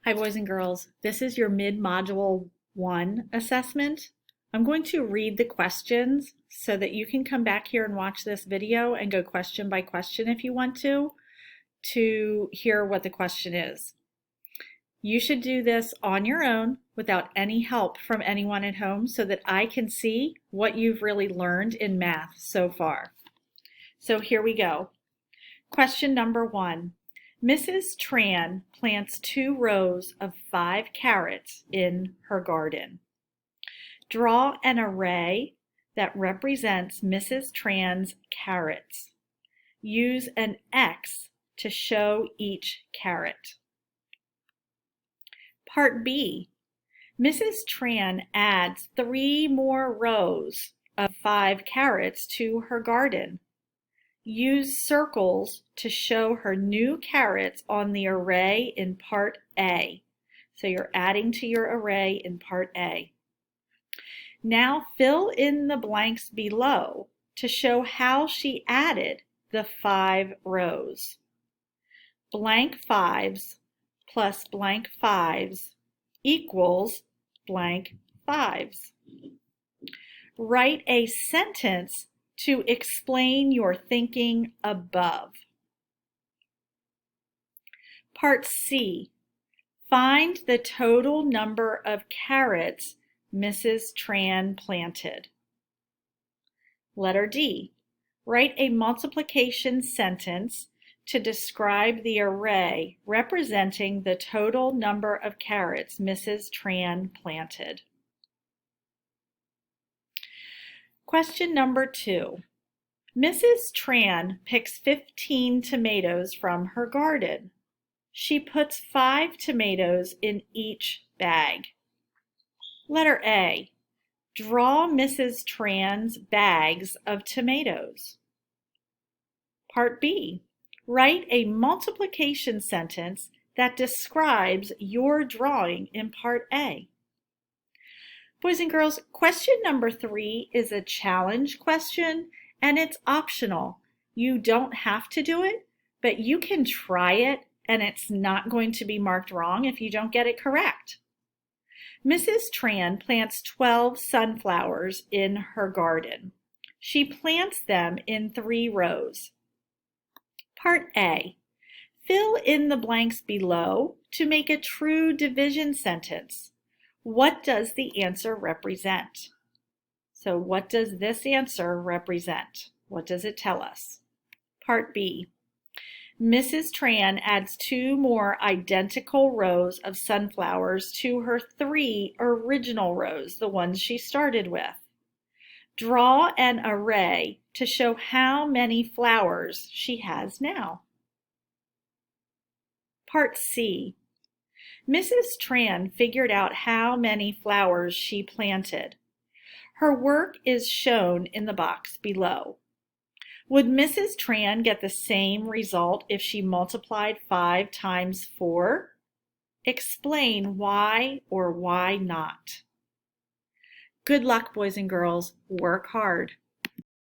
Hi, boys and girls. This is your mid-module 1 assessment. I'm going to read the questions so that you can come back here and watch this video and go question by question if you want to hear what the question is. You should do this on your own without any help from anyone at home so that I can see what you've really learned in math so far. So here we go. Question number 1. Mrs. Tran plants 2 rows of 5 carrots in her garden. Draw an array that represents Mrs. Tran's carrots. Use an X to show each carrot. Part B. Mrs. Tran adds 3 more rows of 5 carrots to her garden. Use circles to show her new carrots on the array in Part A. So you're adding to your array in Part A. Now fill in the blanks below to show how she added the 5 rows. Blank 5s plus blank 5s equals blank 5s. Write a sentence to explain your thinking above. Part C. Find the total number of carrots Mrs. Tran planted. Letter D. Write a multiplication sentence to describe the array representing the total number of carrots Mrs. Tran planted. Question number 2. Mrs. Tran picks 15 tomatoes from her garden. She puts 5 tomatoes in each bag. Letter A. Draw Mrs. Tran's bags of tomatoes. Part B. Write a multiplication sentence that describes your drawing in Part A. Boys and girls, question number 3 is a challenge question and it's optional. You don't have to do it, but you can try it and it's not going to be marked wrong if you don't get it correct. Mrs. Tran plants 12 sunflowers in her garden. She plants them in 3 rows. Part A. Fill in the blanks below to make a true division sentence. What does the answer represent? So what does this answer represent? What does it tell us? Part B. Mrs. Tran adds 2 more identical rows of sunflowers to her 3 original rows, the ones she started with. Draw an array to show how many flowers she has now. Part C. Mrs. Tran figured out how many flowers she planted. Her work is shown in the box below. Would Mrs. Tran get the same result if she multiplied 5 times 4? Explain why or why not. Good luck, boys and girls. Work hard.